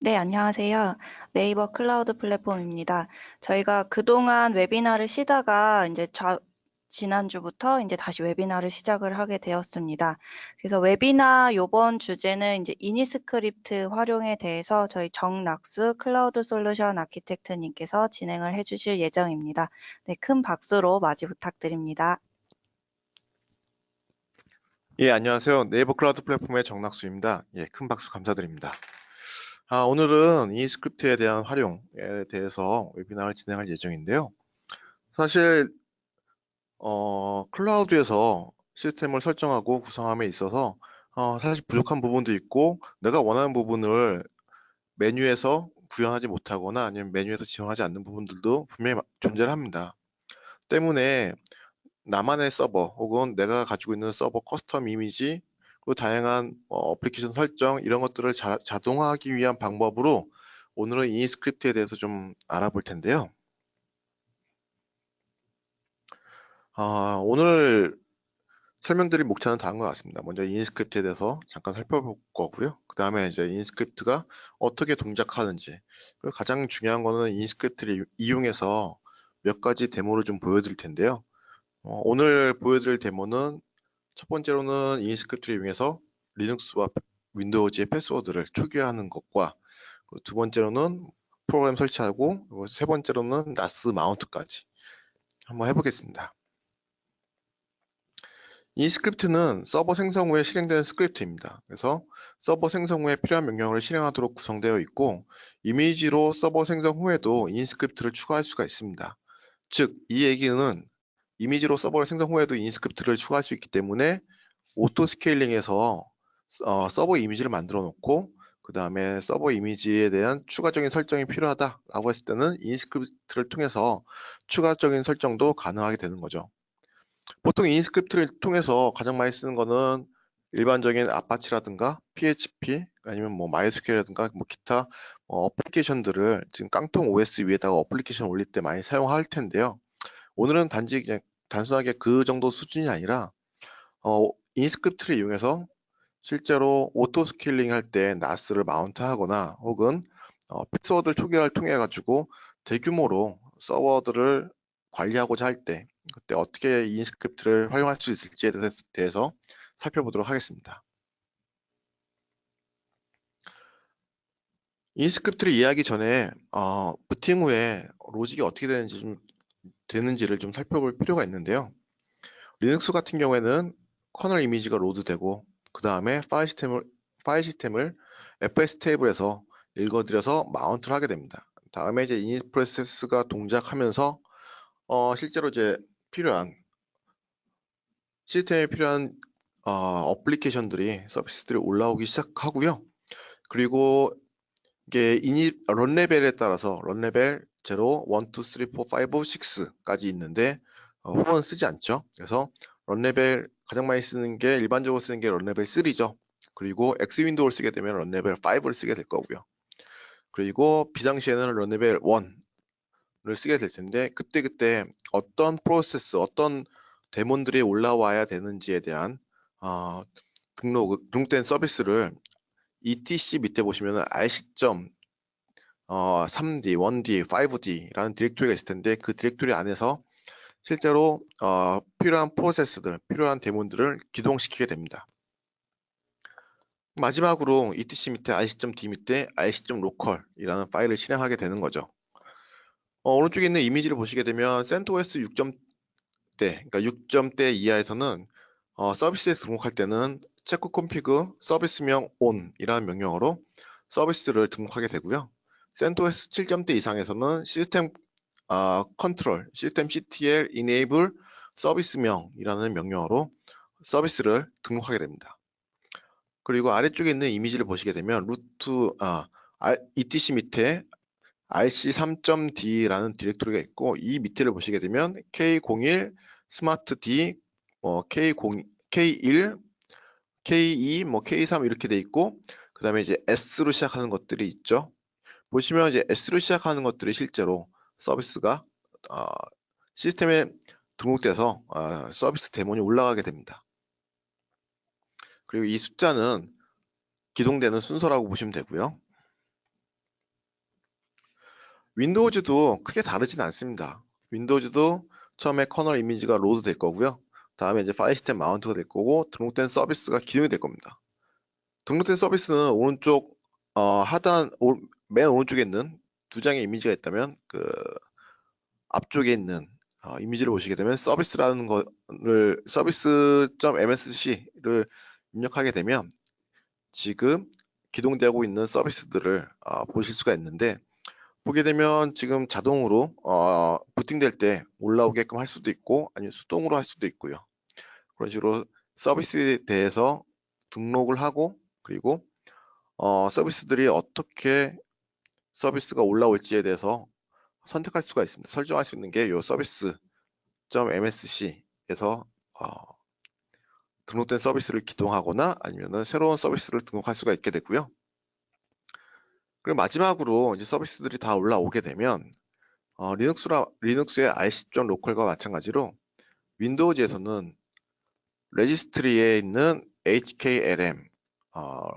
네, 안녕하세요. 네이버 클라우드 플랫폼입니다. 저희가 그동안 웨비나를 쉬다가 지난주부터 이제 다시 웨비나를 시작을 하게 되었습니다. 그래서 웨비나 요번 주제는 이제 이니스크립트 활용에 대해서 저희 정낙수 클라우드 솔루션 아키텍트님께서 진행을 해주실 예정입니다. 네, 큰 박수로 맞이 부탁드립니다. 예, 안녕하세요. 네이버 클라우드 플랫폼의 정낙수입니다. 예, 큰 박수 감사드립니다. 오늘은 이 스크립트에 대한 활용에 대해서 웨비나를 진행할 예정인데요. 사실 클라우드에서 시스템을 설정하고 구성함에 있어서 사실 부족한 부분도 있고 내가 원하는 부분을 메뉴에서 구현하지 못하거나 아니면 메뉴에서 지원하지 않는 부분들도 분명히 존재를 합니다. 때문에 나만의 서버 혹은 내가 가지고 있는 서버 커스텀 이미지 그리고 다양한 어플리케이션 설정 이런 것들을 자동화하기 위한 방법으로 오늘은 이 스크립트에 대해서 좀 알아볼 텐데요. 오늘 설명드릴 목차는 다음과 같습니다. 먼저 인스크립트에 대해서 잠깐 살펴볼 거고요. 그 다음에 이제 인스크립트가 어떻게 동작하는지, 그리고 가장 중요한 거는 인스크립트를 이용해서 몇 가지 데모를 좀 보여드릴 텐데요. 오늘 보여드릴 데모는 첫 번째로는 인스크립트를 이용해서 리눅스와 윈도우즈의 패스워드를 초기화하는 것과 두 번째로는 프로그램 설치하고 그리고 세 번째로는 나스 마운트까지 한번 해보겠습니다. 이 스크립트는 서버 생성 후에 실행되는 스크립트입니다. 그래서 서버 생성 후에 필요한 명령을 실행하도록 구성되어 있고 이미지로 서버 생성 후에도 인스크립트를 추가할 수가 있습니다. 즉, 이 얘기는 이미지로 서버를 생성 후에도 인스크립트를 추가할 수 있기 때문에 오토 스케일링에서 서버 이미지를 만들어 놓고 그 다음에 서버 이미지에 대한 추가적인 설정이 필요하다라고 했을 때는 인스크립트를 통해서 추가적인 설정도 가능하게 되는 거죠. 보통 인스크립트를 통해서 가장 많이 쓰는 거는 일반적인 아파치라든가 PHP 아니면 뭐 MySQL이라든가 뭐 기타 어플리케이션들을 지금 깡통 OS 위에다가 어플리케이션 올릴 때 많이 사용할 텐데요. 오늘은 단지 그냥 단순하게 그 정도 수준이 아니라 인스크립트를 이용해서 실제로 오토 스케일링 할 때 나스를 마운트하거나 혹은 패스워드 초기화를 통해 가지고 대규모로 서버들을 관리하고자 할 때 그때 어떻게 인스크립트를 활용할 수 있을지에 대해서 살펴보도록 하겠습니다. 인스크립트를 이해하기 전에 부팅 후에 로직이 어떻게 되는지를 좀 살펴볼 필요가 있는데요. 리눅스 같은 경우에는 커널 이미지가 로드되고 그 다음에 파일 시스템을 fs 테이블에서 읽어들여서 마운트를 하게 됩니다. 다음에 이제 init 프로세스가 동작하면서 실제로 이제 시스템에 필요한 어플리케이션들이 서비스들이 올라오기 시작하고요. 그리고 이게 런 레벨에 따라서 런 레벨 0, 1, 2, 3, 4, 5, 6까지 있는데 후원 쓰지 않죠. 그래서 런 레벨 가장 많이 쓰는 게 일반적으로 쓰는 게 런 레벨 3죠. 그리고 X 윈도우를 쓰게 되면 런 레벨 5를 쓰게 될 거고요. 그리고 비상시에는 런 레벨 1을 쓰게 될 텐데 그때 어떤 프로세스, 어떤 데몬들이 올라와야 되는지에 대한 등록된 서비스를 etc 밑에 보시면은 rc. 3D, 1D, 5D라는 디렉토리가 있을 텐데 그 디렉토리 안에서 실제로 필요한 프로세스들, 필요한 데몬들을 기동시키게 됩니다. 마지막으로 etc 밑에 rc.d 밑에 rc.local이라는 파일을 실행하게 되는 거죠. 오른쪽에 있는 이미지를 보시게 되면 CentOS 6대, 그러니까 6점대 이하에서는 서비스에 등록할 때는 체크 콘피그 서비스명 on이라는 명령어로 서비스를 등록하게 되고요. CentOS 7점대 이상에서는 시스템 컨트롤, 시스템 CTL enable 서비스명이라는 명령어로 서비스를 등록하게 됩니다. 그리고 아래쪽에 있는 이미지를 보시게 되면 etc 밑에 rc3.d라는 디렉토리가 있고 이 밑에를 보시게 되면 k01 스마트 d k0 k1 k2 k3 이렇게 돼 있고 그 다음에 이제 s로 시작하는 것들이 있죠. 보시면 이제 s로 시작하는 것들이 실제로 서비스가 시스템에 등록돼서 서비스 데몬이 올라가게 됩니다. 그리고 이 숫자는 기동되는 순서라고 보시면 되고요. 윈도우즈도 크게 다르진 않습니다. 윈도우즈도 처음에 커널 이미지가 로드 될 거고요. 다음에 이제 파일 시스템 마운트가 될 거고 등록된 서비스가 기능이 될 겁니다. 등록된 서비스는 오른쪽 맨 오른쪽에 있는 두 장의 이미지가 있다면 그 앞쪽에 있는 이미지를 보시게 되면 서비스라는 거를 서비스.msc를 입력하게 되면 지금 기동되고 있는 서비스들을 보실 수가 있는데 보게 되면 지금 자동으로 부팅될 때 올라오게끔 할 수도 있고 아니면 수동으로 할 수도 있고요. 그런 식으로 서비스에 대해서 등록을 하고 그리고 서비스들이 어떻게 서비스가 올라올지에 대해서 선택할 수가 있습니다. 설정할 수 있는 게 이 서비스.msc에서 등록된 서비스를 기동하거나 아니면 새로운 서비스를 등록할 수가 있게 되고요. 그리고 마지막으로 이제 서비스들이 다 올라오게 되면 리눅스의 rc.local과 마찬가지로 윈도우즈에서는 레지스트리에 있는 HKLM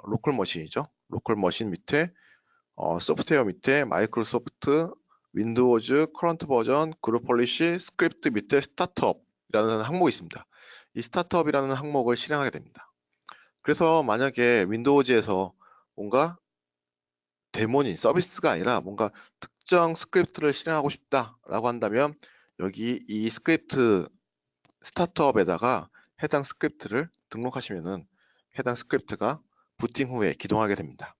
로컬 머신이죠. 로컬 머신 밑에 소프트웨어 밑에 마이크로소프트 윈도우즈 커런트 버전 그룹 폴리시 스크립트 밑에 스타트업이라는 항목이 있습니다. 이 스타트업이라는 항목을 실행하게 됩니다. 그래서 만약에 윈도우즈에서 뭔가 데모니 서비스가 아니라 뭔가 특정 스크립트를 실행하고 싶다라고 한다면 여기 이 스크립트 스타트업에다가 해당 스크립트를 등록하시면은 해당 스크립트가 부팅 후에 기동하게 됩니다.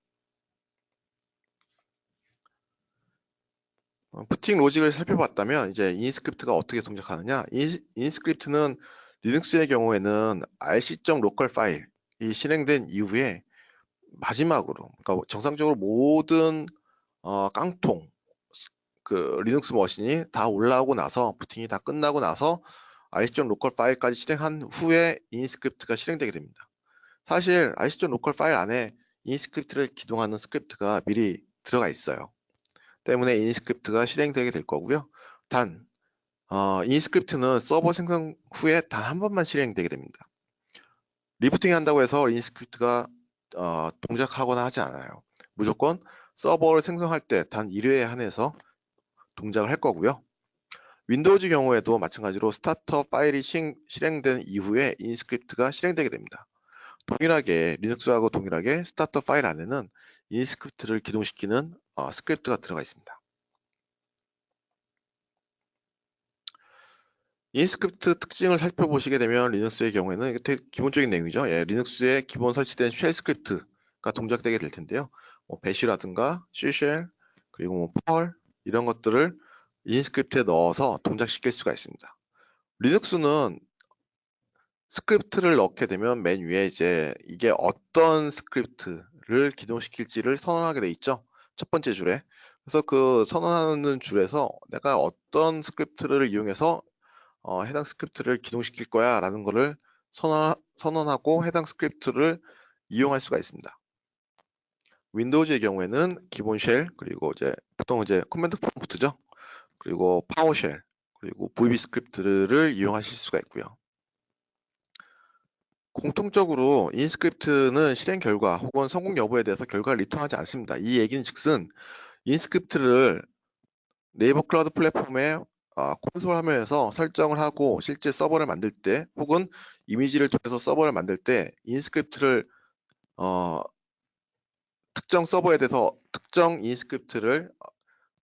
부팅 로직을 살펴봤다면 이제 인스크립트가 어떻게 동작하느냐? 인스크립트는 리눅스의 경우에는 rc.local 파일이 실행된 이후에 마지막으로, 그러니까 정상적으로 모든 깡통 그 리눅스 머신이 다 올라오고 나서 부팅이 다 끝나고 나서 rc.local 파일까지 실행한 후에 인스크립트가 실행되게 됩니다. 사실 rc.local 파일 안에 인스크립트를 기동하는 스크립트가 미리 들어가 있어요. 때문에 인스크립트가 실행되게 될 거고요. 단 인스크립트는 서버 생성 후에 단 한 번만 실행되게 됩니다. 리부팅 한다고 해서 인스크립트가 동작하거나 하지 않아요. 무조건 서버를 생성할 때 단 1회에 한해서 동작을 할 거고요. 윈도우즈 경우에도 마찬가지로 스타터 파일이 실행된 이후에 인스크립트가 실행되게 됩니다. 동일하게 리눅스하고 동일하게 스타터 파일 안에는 인스크립트를 기동시키는 스크립트가 들어가 있습니다. 인스크립트 특징을 살펴보시게 되면 리눅스의 경우에는 이게 되게 기본적인 내용이죠. 예, 리눅스에 기본 설치된 쉘 스크립트가 동작되게 될 텐데요. 뭐 배시라든가 C쉘 그리고 뭐 펄 이런 것들을 인스크립트에 넣어서 동작시킬 수가 있습니다. 리눅스는 스크립트를 넣게 되면 맨 위에 이제 이게 어떤 스크립트를 기동시킬지를 선언하게 돼 있죠. 첫 번째 줄에. 그래서 그 선언하는 줄에서 내가 어떤 스크립트를 이용해서 해당 스크립트를 기동시킬 거야 라는 거를 선언하고 해당 스크립트를 이용할 수가 있습니다. 윈도우즈의 경우에는 기본 쉘 그리고 이제 보통 이제 커맨드 프롬프트죠. 그리고 파워쉘 그리고 VB 스크립트를 이용하실 수가 있고요. 공통적으로 인스크립트는 실행 결과 혹은 성공 여부에 대해서 결과를 리턴하지 않습니다. 이 얘기는 즉슨 인스크립트를 네이버 클라우드 플랫폼에 콘솔 화면에서 설정을 하고 실제 서버를 만들 때 혹은 이미지를 통해서 서버를 만들 때 인스크립트를 특정 서버에 대해서 특정 인스크립트를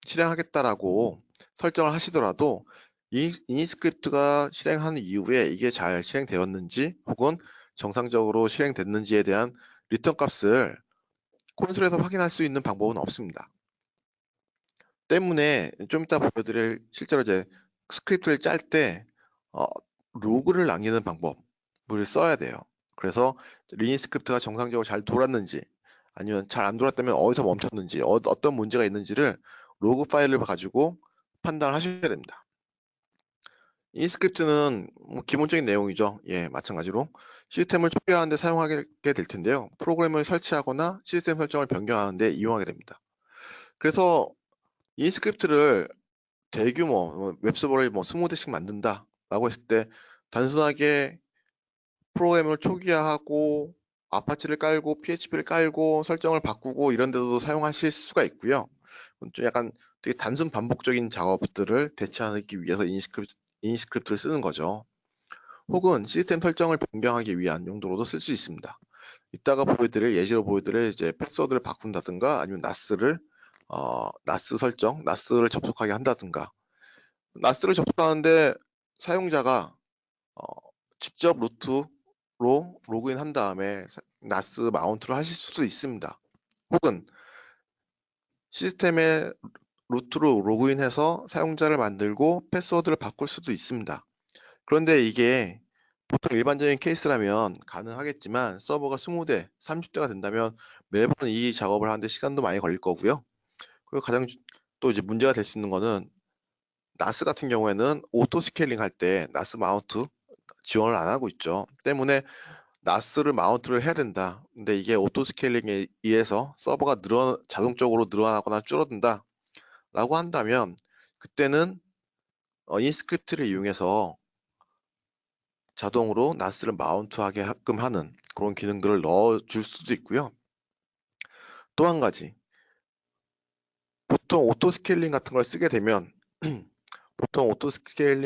실행하겠다라고 설정을 하시더라도 이 인스크립트가 실행한 이후에 이게 잘 실행되었는지 혹은 정상적으로 실행됐는지에 대한 리턴 값을 콘솔에서 확인할 수 있는 방법은 없습니다. 때문에 좀 이따 보여드릴 실제로 이제 스크립트를 짤 때 로그를 남기는 방법을 써야 돼요. 그래서 리닌 스크립트가 정상적으로 잘 돌았는지 아니면 잘 안 돌았다면 어디서 멈췄는지 어떤 문제가 있는지를 로그 파일을 가지고 판단을 하셔야 됩니다. 이 스크립트는 뭐 기본적인 내용이죠. 예, 마찬가지로 시스템을 초기화하는 데 사용하게 될 텐데요. 프로그램을 설치하거나 시스템 설정을 변경하는 데 이용하게 됩니다. 그래서 이 스크립트를 대규모 웹서버를 뭐 20대씩 만든다 라고 했을 때 단순하게 프로그램을 초기화하고 아파치를 깔고 PHP를 깔고 설정을 바꾸고 이런 데도 사용하실 수가 있고요. 좀 약간 되게 단순 반복적인 작업들을 대체하기 위해서 인스크립트를 쓰는 거죠. 혹은 시스템 설정을 변경하기 위한 용도로도 쓸 수 있습니다. 이따가 예시로 보여드릴 이제 패스워드를 바꾼다든가 아니면 나스를 접속하게 한다든가. 나스를 접속하는데 사용자가 어, 직접 루트로 로그인 한 다음에 나스 마운트를 하실 수도 있습니다. 혹은 시스템에 루트로 로그인해서 사용자를 만들고 패스워드를 바꿀 수도 있습니다. 그런데 이게 보통 일반적인 케이스라면 가능하겠지만 서버가 20대, 30대가 된다면 매번 이 작업을 하는데 시간도 많이 걸릴 거고요. 그리고 또 이제 문제가 될 수 있는 거는 나스 같은 경우에는 오토 스케일링 할 때 나스 마운트 지원을 안 하고 있죠. 때문에 나스를 마운트를 해야 된다. 근데 이게 오토 스케일링에 의해서 서버가 자동적으로 늘어나거나 줄어든다. 라고 한다면 그때는 인스크립트를 이용해서 자동으로 나스를 마운트하게 하끔 하는 그런 기능들을 넣어줄 수도 있고요. 또 한 가지, 보통 오토 스케일링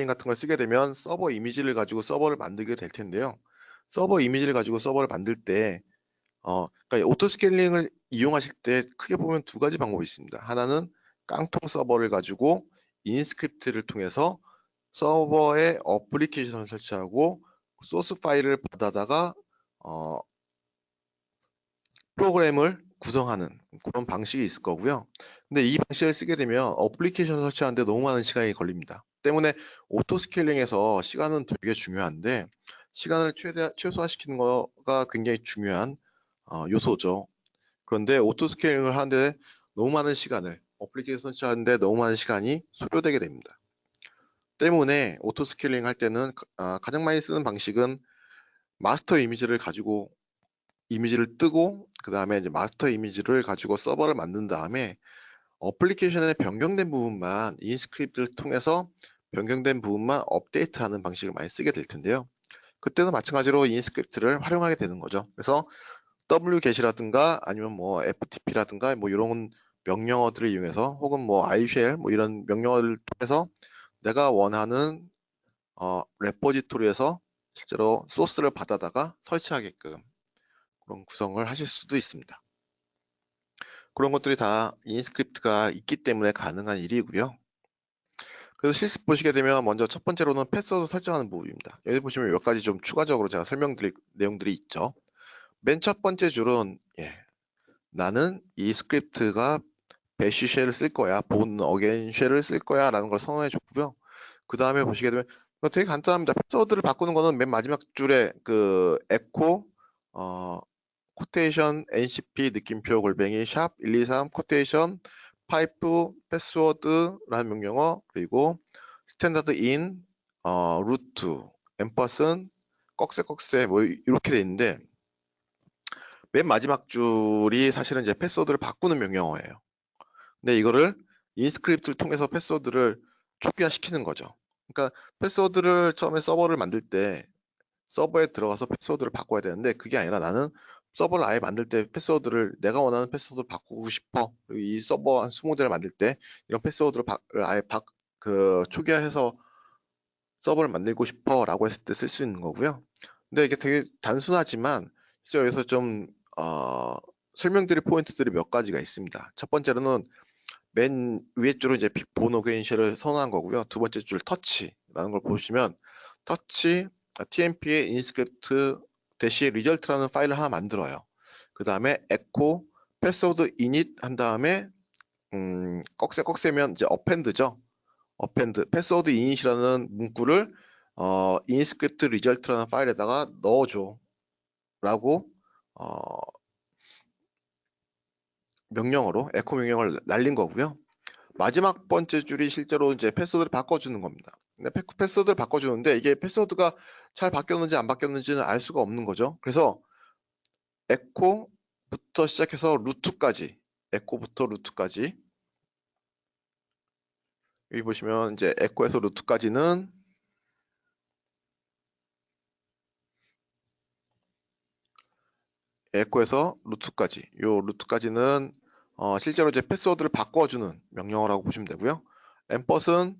같은 걸 쓰게 되면 서버 이미지를 가지고 서버를 만들게 될 텐데요. 서버 이미지를 가지고 서버를 만들 때 그러니까 오토 스케일링을 이용하실 때 크게 보면 두 가지 방법이 있습니다. 하나는 깡통 서버를 가지고 인스크립트를 통해서 서버에 어플리케이션을 설치하고 소스 파일을 받아다가 어, 프로그램을 구성하는 그런 방식이 있을 거고요. 근데 이 방식을 쓰게 되면 어플리케이션을 설치하는데 너무 많은 시간이 걸립니다. 때문에 오토 스케일링에서 시간은 되게 중요한데 시간을 최소화시키는 거가 굉장히 중요한 요소죠. 그런데 오토 스케일링을 하는데 어플리케이션 설치하는데 너무 많은 시간이 소요되게 됩니다. 때문에 오토 스케일링 할 때는 가장 많이 쓰는 방식은 마스터 이미지를 뜨고 그 다음에 이제 마스터 이미지를 가지고 서버를 만든 다음에 어플리케이션의 변경된 부분만 인스크립트를 통해서 변경된 부분만 업데이트하는 방식을 많이 쓰게 될 텐데요. 그때는 마찬가지로 인스크립트를 활용하게 되는 거죠. 그래서 wget이라든가 아니면 뭐 ftp라든가 뭐 이런 명령어들을 이용해서 혹은 뭐 ishell 뭐 이런 명령어를 통해서 내가 원하는 레포지토리에서 실제로 소스를 받아다가 설치하게끔 그런 구성을 하실 수도 있습니다. 그런 것들이 다 인스크립트가 있기 때문에 가능한 일이고요. 그래서 실습 보시게 되면 먼저 첫 번째로는 패스워드 설정하는 부분입니다. 여기 보시면 몇 가지 좀 추가적으로 제가 설명드릴 내용들이 있죠. 맨 첫 번째 줄은 나는 이 스크립트가 배쉬 쉘을 쓸 거야, 본 어게인 쉘을 쓸 거야 라는 걸 선언해 줬고요. 그 다음에 보시게 되면 이거 되게 간단합니다. 패스워드를 바꾸는 거는 맨 마지막 줄에 그 에코 코테이션 ncp 느낌표 골뱅이 샵 123 코테이션 파이프 패스워드라는 명령어 그리고 스탠다드 인 루트 앰퍼슨 꺽쇠꺽쇠 뭐 이렇게 돼 있는데 맨 마지막 줄이 사실은 이제 패스워드를 바꾸는 명령어예요. 근데 이거를 인스크립트를 통해서 패스워드를 초기화시키는 거죠. 그러니까 패스워드를 처음에 서버를 만들 때 서버에 들어가서 패스워드를 바꿔야 되는데 그게 아니라 나는 서버를 아예 만들 때 내가 원하는 패스워드를 바꾸고 싶어. 그리고 이 서버 한 20대를 만들 때 이런 패스워드를 아예 초기화해서 서버를 만들고 싶어 라고 했을 때 쓸 수 있는 거고요. 근데 이게 되게 단순하지만 실제 여기서 좀 설명드릴 포인트들이 몇 가지가 있습니다. 첫 번째로는 맨 위에 줄은 이제 본 어게인시를 선언한 거고요. 두 번째 줄 터치라는 걸 보시면 터치 tmp의 인스크립트 대시 리절트라는 파일을 하나 만들어요. 그 다음에 echo 패스워드 init 한 다음에 꺽쇠면 이제 어펜드죠. 패스워드 init이라는 문구를 인스크립트 리절트라는 파일에다가 넣어줘 라고 어, 에코 명령을 날린 거고요. 마지막 번째 줄이 실제로 이제 패스워드를 바꿔주는 겁니다. 근데 패스워드를 바꿔주는데 이게 패스워드가 잘 바뀌었는지 안 바뀌었는지는 알 수가 없는 거죠. 그래서 에코부터 시작해서 루트까지 여기 보시면 이제 에코에서 루트까지는 요 루트까지는 실제로 이제 패스워드를 바꿔주는 명령어라고 보시면 되고요. 앰퍼슨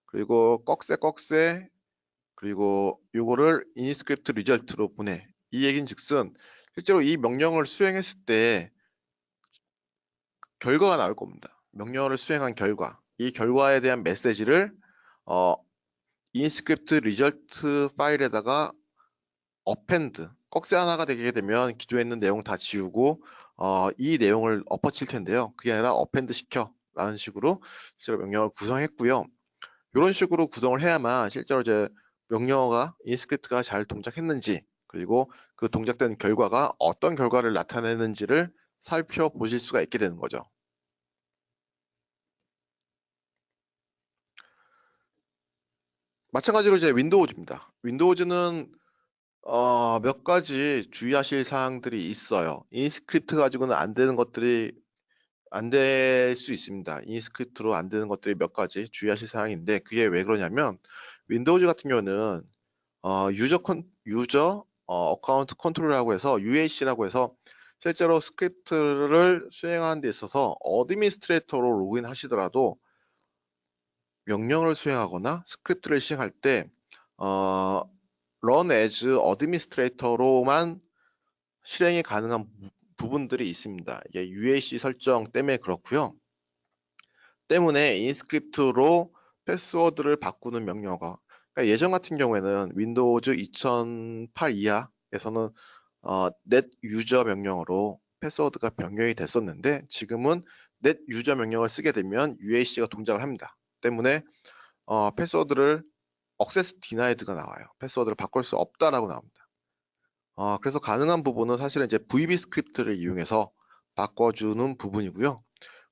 그리고 꺽쇠 그리고 요거를 이니스크립트 리절트로 보내. 이 얘긴즉슨 실제로 이 명령을 수행했을 때 결과가 나올 겁니다. 명령어를 수행한 결과, 이 결과에 대한 메시지를 어, 이니스크립트 리절트 파일에다가 append, 꺽쇠 하나가 되게 되면 기존에 있는 내용 다 지우고 이 내용을 엎어칠 텐데요. 그게 아니라 append 시켜 라는 식으로 실제로 명령어를 구성했고요. 이런 식으로 구성을 해야만 실제로 이제 명령어가 인스크립트가 잘 동작했는지 그리고 그 동작된 결과가 어떤 결과를 나타내는지를 살펴보실 수가 있게 되는 거죠. 마찬가지로 이제 윈도우즈입니다. 윈도우즈는 몇 가지 주의하실 사항들이 있어요. 인스크립트 가지고는 안 되는 것들이 안 될 수 있습니다. 인스크립트로 안 되는 것들이 몇 가지 주의하실 사항인데 그게 왜 그러냐면 윈도우즈 같은 경우는 유저 어카운트 컨트롤이라고 해서 UAC라고 해서 실제로 스크립트를 수행하는 데 있어서 어드미니스트레이터로 로그인 하시더라도 명령을 수행하거나 스크립트를 시행할 때 어, run as administrator로만 실행이 가능한 부분들이 있습니다. 이게 UAC 설정 때문에 그렇고요. 때문에 인스크립트로 패스워드를 바꾸는 명령어가 그러니까 예전 같은 경우에는 윈도우즈 2008 이하에서는 net 유저 명령어로 패스워드가 변경이 됐었는데 지금은 net 유저 명령을 쓰게 되면 UAC가 동작을 합니다. 때문에 패스워드를 access denied가 나와요. 패스워드를 바꿀 수 없다라고 나옵니다. 그래서 가능한 부분은 사실은 이제 VB 스크립트를 이용해서 바꿔주는 부분이고요.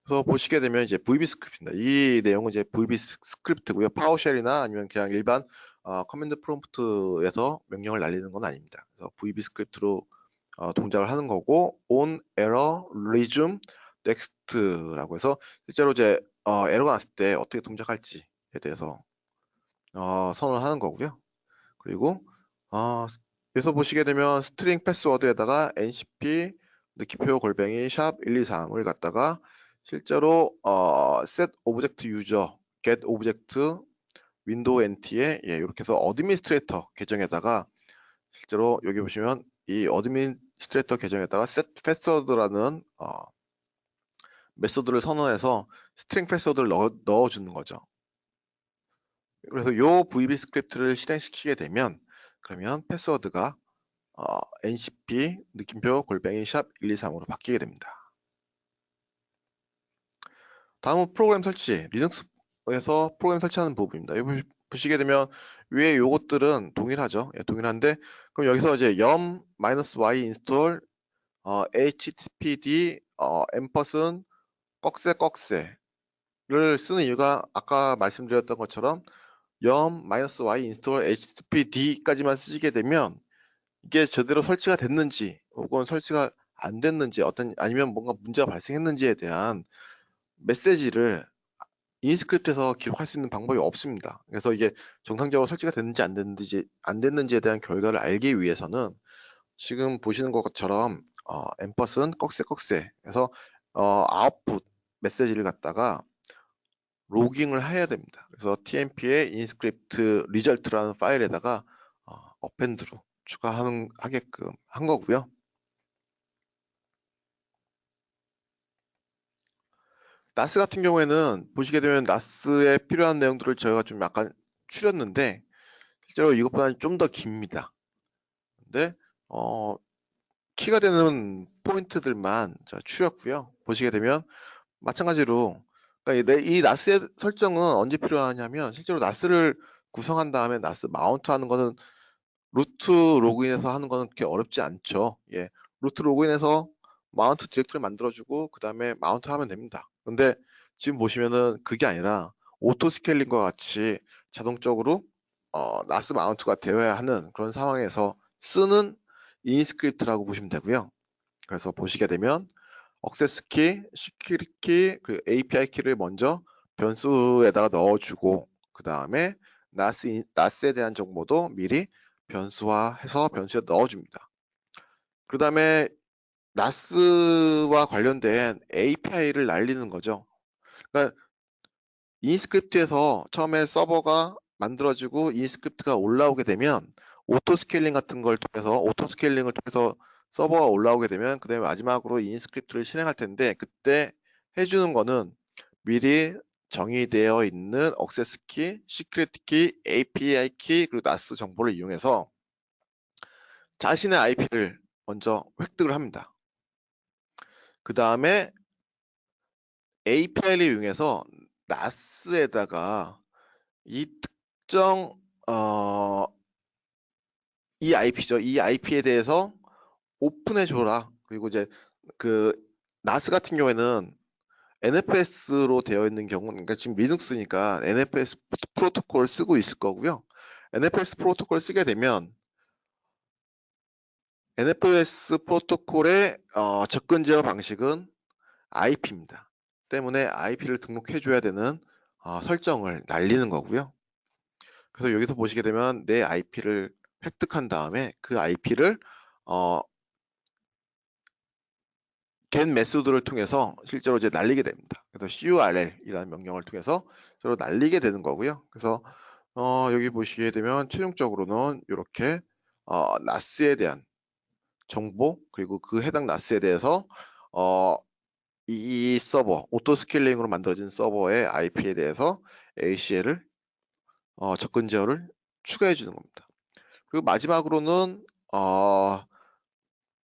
그래서 보시게 되면 이제 VB 스크립트입니다. 이 내용은 이제 VB 스크립트고요. 파워쉘이나 아니면 그냥 일반 커맨드 프롬프트에서 명령을 날리는 건 아닙니다. 그래서 VB 스크립트로 동작을 하는 거고 on error resume next라고 해서 실제로 이제 에러가 났을 때 어떻게 동작할지에 대해서 선언을 하는 거고요. 그리고 여기서 보시게 되면 스트링 패스워드에다가 ncp 느낌표 골뱅이 샵 123을 갖다가 실제로 set object user get object 윈도우 NT에 이렇게 해서 어드미니스트레이터 계정에다가 실제로 여기 보시면 이 어드미니스트레이터 계정에다가 set 패스워드라는 메소드를 선언해서 스트링 패스워드를 넣어주는 거죠. 그래서 이 VB 스크립트를 실행시키게 되면 그러면 패스워드가 ncp 느낌표 골뱅이 샵 123으로 바뀌게 됩니다. 다음은 프로그램 설치, 리눅스에서 프로그램 설치하는 부분입니다. 여기 보시게 되면 위에 요것들은 동일하죠. 예, 동일한데 그럼 여기서 이제 -y install httpd 앰퍼슨 꺽쇠를 쓰는 이유가 아까 말씀드렸던 것처럼 -y install httpd까지만 쓰시게 되면 이게 제대로 설치가 됐는지 혹은 설치가 안 됐는지 아니면 뭔가 문제가 발생했는지에 대한 메시지를 인스크립트에서 기록할 수 있는 방법이 없습니다. 그래서 이게 정상적으로 설치가 됐는지 안 됐는지에 대한 결과를 알기 위해서는 지금 보시는 것처럼 앰퍼슨 꺽쇠 해서 아웃풋 메시지를 갖다가 로깅을 해야 됩니다. 그래서 tmp의 인스크립트 리절트라는 파일에다가 append로 하게끔 한 거고요. 나스 같은 경우에는 보시게 되면 나스에 필요한 내용들을 저희가 좀 약간 추렸는데 실제로 이것보다는 좀 더 깁니다. 근데 키가 되는 포인트들만 제가 추렸고요. 보시게 되면 마찬가지로 그러니까 이 나스의 설정은 언제 필요하냐면 실제로 나스를 구성한 다음에 나스 마운트 하는 거는 루트 로그인해서 하는 거는 그렇게 어렵지 않죠. 예, 루트 로그인해서 마운트 디렉토리 만들어주고 그 다음에 마운트 하면 됩니다. 근데 지금 보시면은 그게 아니라 오토 스케일링과 같이 자동적으로 나스 마운트가 되어야 하는 그런 상황에서 쓰는 이니스크립트라고 보시면 되고요. 그래서 보시게 되면 액세스 키, 시큐리티 키, 그리고 API 키를 먼저 변수에다가 넣어주고 그 다음에 나스에 대한 정보도 미리 변수화해서 변수에 넣어줍니다. 그 다음에 NAS와 관련된 API를 날리는 거죠. 그러니까 인스크립트에서 처음에 서버가 만들어지고 인스크립트가 올라오게 되면 오토 스케일링 같은 걸 통해서 오토 스케일링을 통해서 서버가 올라오게 되면 그다음에 마지막으로 인스크립트를 실행할 텐데 그때 해주는 거는 미리 정의되어 있는 액세스 키, 시크릿 키, API 키 그리고 NAS 정보를 이용해서 자신의 IP를 먼저 획득을 합니다. 그 다음에 API를 이용해서 NAS에다가 이 특정 이 IP죠. 이 IP에 대해서 오픈해 줘라. 그리고 이제 그 NAS 같은 경우에는 NFS로 되어 있는 경우, 그러니까 지금 리눅스니까 NFS 프로토콜 쓰고 있을 거고요. NFS 프로토콜 쓰게 되면 NFS 프로토콜의 접근 제어 방식은 IP입니다. 때문에 IP를 등록해 줘야 되는 설정을 날리는 거고요. 그래서 여기서 보시게 되면 내 IP를 획득한 다음에 그 IP를 get 메소드를 통해서 실제로 이제 날리게 됩니다. 그래서 curl이라는 명령을 통해서 서로 날리게 되는 거고요. 그래서 여기 보시게 되면 최종적으로는 이렇게 NAS에 대한 정보 그리고 그 해당 NAS에 대해서 이 서버 오토 스케일링으로 만들어진 서버의 IP에 대해서 ACL을 접근 제어를 추가해 주는 겁니다. 그리고 마지막으로는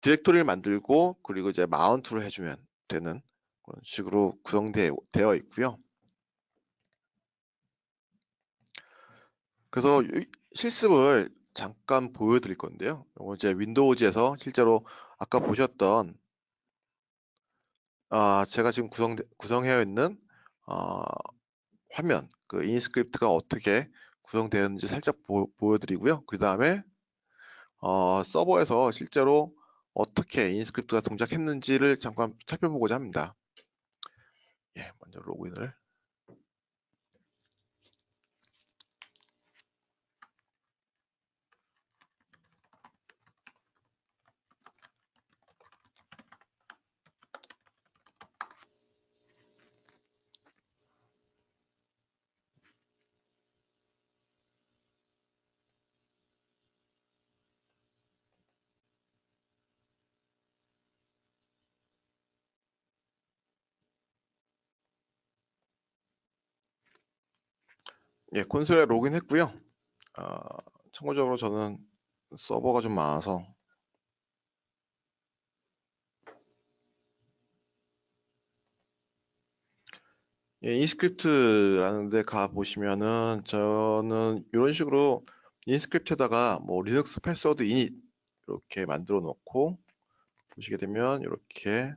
디렉토리를 만들고 그리고 이제 마운트를 해주면 되는 그런 식으로 구성되어 있고요. 그래서 실습을 잠깐 보여드릴 건데요. 이거 이제 윈도우즈에서 실제로 아까 보셨던 제가 지금 구성되어 있는 어, 화면 그 인스크립트가 어떻게 구성되었는지 살짝 보여드리고요. 그 다음에 서버에서 실제로 어떻게 인스크립트가 동작했는지를 잠깐 살펴보고자 합니다. 예, 먼저 로그인을. 예, 콘솔에 로그인했고요. 참고적으로 저는 서버가 좀 많아서 예, 인스크립트라는 데 가 보시면은 저는 이런 식으로 인스크립트에다가 뭐 리눅스 패스워드 이닛 이렇게 만들어 놓고 보시게 되면 이렇게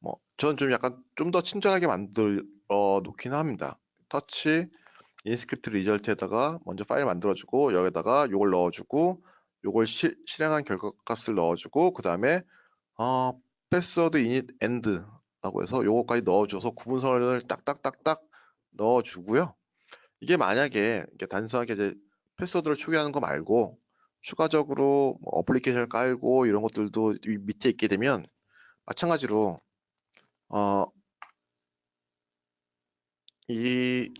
뭐 저는 좀 약간 좀 더 친절하게 만들어 놓긴 합니다. 터치 인스크립트 리절트에다가 먼저 파일 만들어주고 여기다가 요걸 넣어주고 요걸 실행한 결과값을 넣어주고 그 다음에 패스워드 이닛 엔드라고 해서 요거까지 넣어줘서 구분선을 딱딱딱딱 넣어주고요. 이게 만약에 이게 단순하게 이제 패스워드를 초기화하는 거 말고 추가적으로 뭐 어플리케이션을 깔고 이런 것들도 이 밑에 있게 되면 마찬가지로 이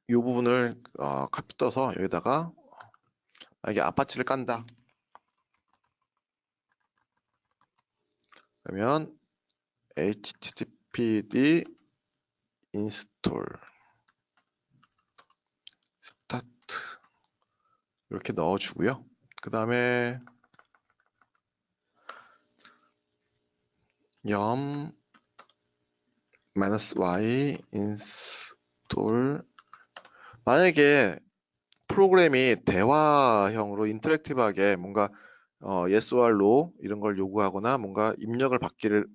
부분을 카피 떠서 여기다가 만약에 아파치를 깐다 그러면 httpd install start 이렇게 넣어주고요. 그 다음에 yum -y install 만약에 프로그램이 대화형으로 인터랙티브하게 뭔가 yes or no 이런 걸 요구하거나 뭔가 입력을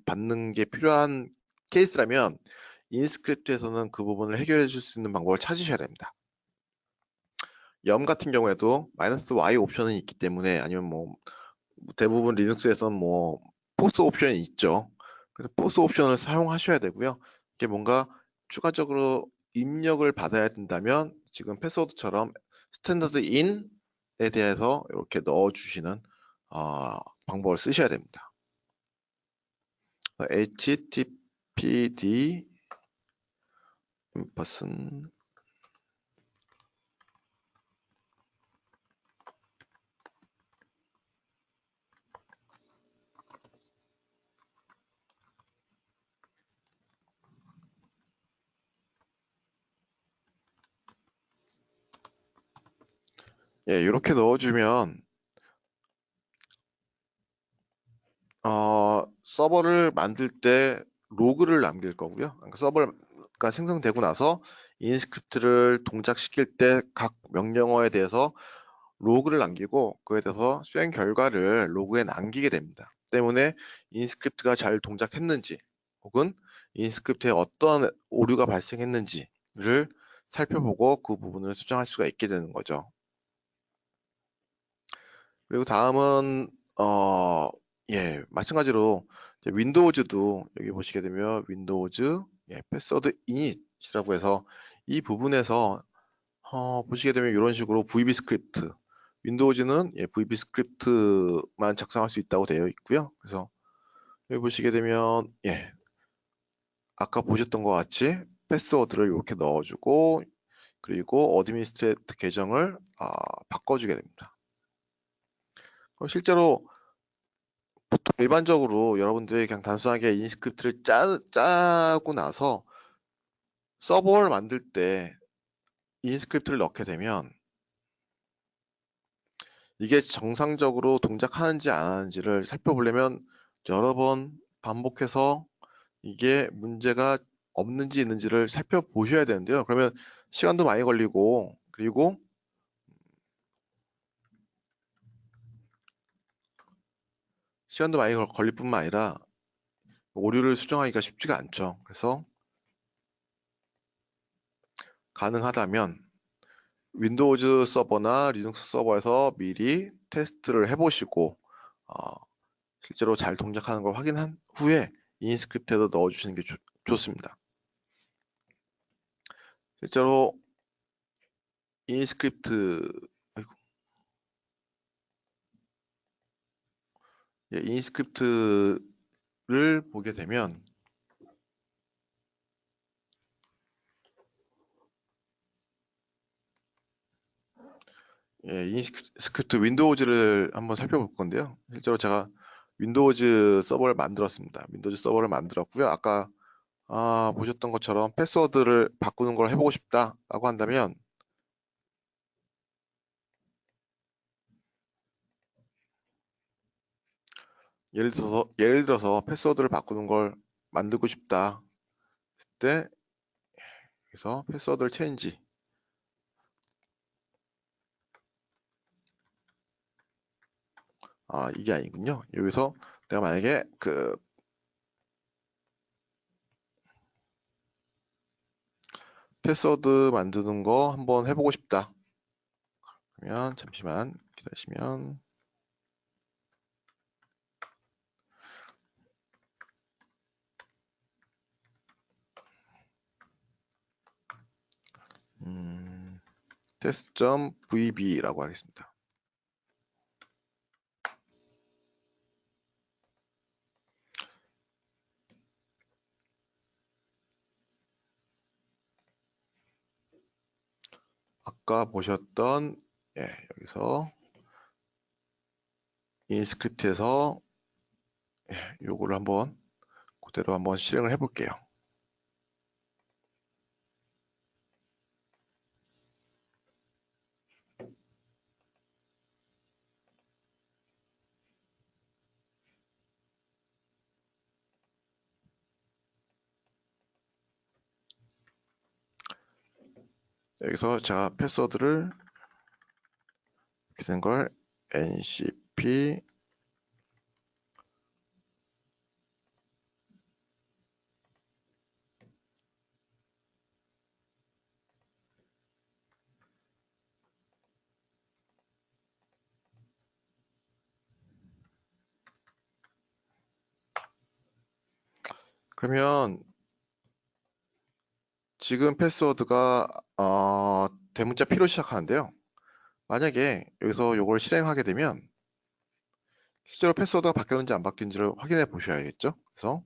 받는 게 필요한 케이스라면 인스크립트에서는 그 부분을 해결해 줄 수 있는 방법을 찾으셔야 됩니다. 염 같은 경우에도 -y 옵션이 있기 때문에 아니면 뭐 대부분 리눅스에서는 뭐 포스 옵션이 있죠. 그래서 포스 옵션을 사용하셔야 되고요. 이게 뭔가 추가적으로 입력을 받아야 된다면 지금 패스워드처럼 스탠더드 인에 대해서 이렇게 넣어주시는 방법을 쓰셔야 됩니다. httpd 앰퍼슨 예, 이렇게 넣어주면 서버를 만들 때 로그를 남길 거고요. 그러니까 서버가 생성되고 나서 인스크립트를 동작시킬 때 각 명령어에 대해서 로그를 남기고 그에 대해서 수행 결과를 로그에 남기게 됩니다. 때문에 인스크립트가 잘 동작했는지 혹은 인스크립트에 어떤 오류가 발생했는지를 살펴보고 그 부분을 수정할 수가 있게 되는 거죠. 그리고 다음은 마찬가지로 이제 윈도우즈도 여기 보시게 되면 윈도우즈 패스워드 이닛이라고 해서 이 부분에서 보시게 되면 이런 식으로 VB 스크립트 윈도우즈는 VB 스크립트만 작성할 수 있다고 되어 있고요. 그래서 여기 보시게 되면 아까 보셨던 것 같이 패스워드를 이렇게 넣어주고 그리고 어드미니스트레이터 계정을 바꿔주게 됩니다. 그럼 실제로 보통 일반적으로 여러분들이 그냥 단순하게 인스크립트를 짜고 나서 서버를 만들 때 인스크립트를 넣게 되면 이게 정상적으로 동작하는지 안 하는지를 살펴보려면 여러 번 반복해서 이게 문제가 없는지 있는지를 살펴보셔야 되는데요. 그러면 시간도 많이 걸리고 그리고 시간도 많이 걸릴 뿐만 아니라 오류를 수정하기가 쉽지가 않죠. 그래서 가능하다면 윈도우즈 서버나 리눅스 서버에서 미리 테스트를 해보시고 실제로 잘 동작하는 걸 확인한 후에 인스크립트에도 넣어주시는 게 좋습니다. 실제로 인스크립트 아이고, 인스크립트를 보게 되면 인스크립트 윈도우즈를 한번 살펴볼 건데요. 실제로 제가 윈도우즈 서버를 만들었습니다. 윈도우즈 서버를 만들었고요. 아까 보셨던 것처럼 패스워드를 바꾸는 걸 해보고 싶다라고 한다면 예를 들어서 패스워드를 바꾸는 걸 만들고 싶다. 그때 그래서 패스워드를 체인지 이게 아니군요. 여기서 내가 만약에 그 패스워드 만드는 거 한번 해보고 싶다. 그러면 잠시만 기다리시면 test.vb라고 하겠습니다. 아까 보셨던 여기서 인스크립트에서 요거를 한번 그대로 한번 실행을 해볼게요. 여기서 제가 패스워드를 이렇게 된 걸 ncp 그러면 지금 패스워드가 대문자 P로 시작하는데요. 만약에 여기서 이걸 실행하게 되면 실제로 패스워드가 바뀌었는지 안 바뀌었는지를 확인해 보셔야겠죠. 그래서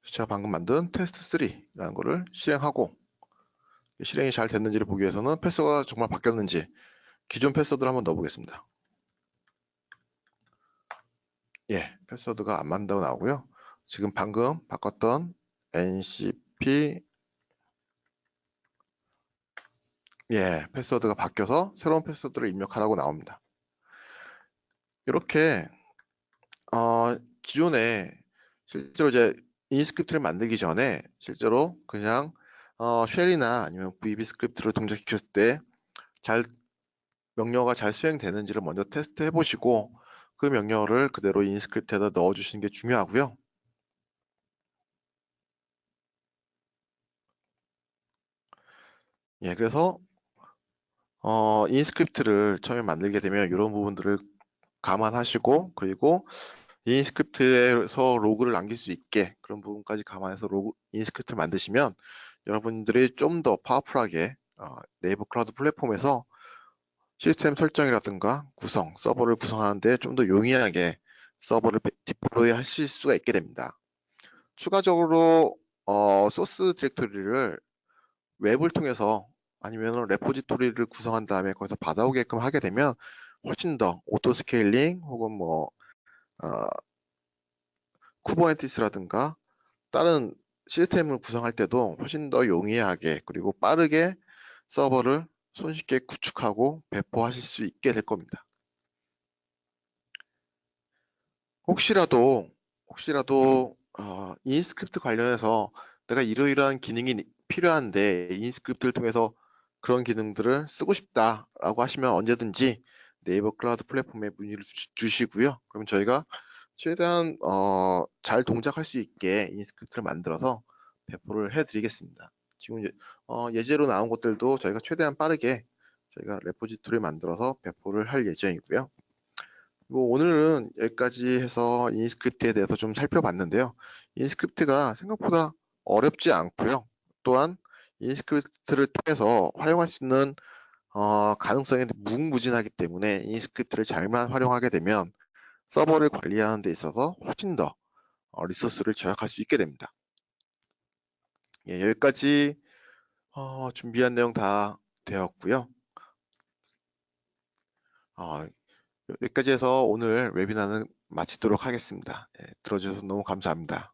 제가 방금 만든 테스트 3라는 거를 실행하고 실행이 잘 됐는지를 보기 위해서는 패스워드가 정말 바뀌었는지 기존 패스워드를 한번 넣어보겠습니다. 예, 패스워드가 안 맞는다고 나오고요. 지금 방금 바꿨던 ncp 예, 패스워드가 바뀌어서 새로운 패스워드를 입력하라고 나옵니다. 이렇게 기존에 실제로 이제 인스크립트를 만들기 전에 실제로 그냥 쉘이나 아니면 VB 스크립트를 동작시켰을 때 명령어가 잘 수행되는지를 먼저 테스트 해보시고 그 명령어를 그대로 인스크립트에다 넣어주시는 게 중요하고요. 예, 그래서 인스크립트를 처음에 만들게 되면 이런 부분들을 감안하시고 그리고 인스크립트에서 로그를 남길 수 있게 그런 부분까지 감안해서 인스크립트를 만드시면 여러분들이 좀 더 파워풀하게 네이버 클라우드 플랫폼에서 시스템 설정이라든가 서버를 구성하는데 좀 더 용이하게 서버를 디플로이 하실 수가 있게 됩니다. 추가적으로 소스 디렉토리를 웹을 통해서 아니면 레포지토리를 구성한 다음에 거기서 받아오게끔 하게 되면 훨씬 더 오토 스케일링 혹은 뭐 쿠버네티스라든가 다른 시스템을 구성할 때도 훨씬 더 용이하게 그리고 빠르게 서버를 손쉽게 구축하고 배포하실 수 있게 될 겁니다. 혹시라도 인스크립트 관련해서 내가 이러이러한 기능이 필요한데 인스크립트를 통해서 그런 기능들을 쓰고 싶다라고 하시면 언제든지 네이버 클라우드 플랫폼에 문의를 주시고요. 그럼 저희가 최대한 잘 동작할 수 있게 인스크립트를 만들어서 배포를 해드리겠습니다. 지금 예제로 나온 것들도 저희가 최대한 빠르게 저희가 레포지토리 만들어서 배포를 할 예정이고요. 오늘은 여기까지 해서 인스크립트에 대해서 좀 살펴봤는데요. 인스크립트가 생각보다 어렵지 않고요. 또한 인스크립트를 통해서 활용할 수 있는 가능성이 무궁무진하기 때문에 인스크립트를 잘만 활용하게 되면 서버를 관리하는 데 있어서 훨씬 더 리소스를 절약할 수 있게 됩니다. 예, 여기까지 준비한 내용 다 되었고요. 여기까지 해서 오늘 웨비나는 마치도록 하겠습니다. 예, 들어주셔서 너무 감사합니다.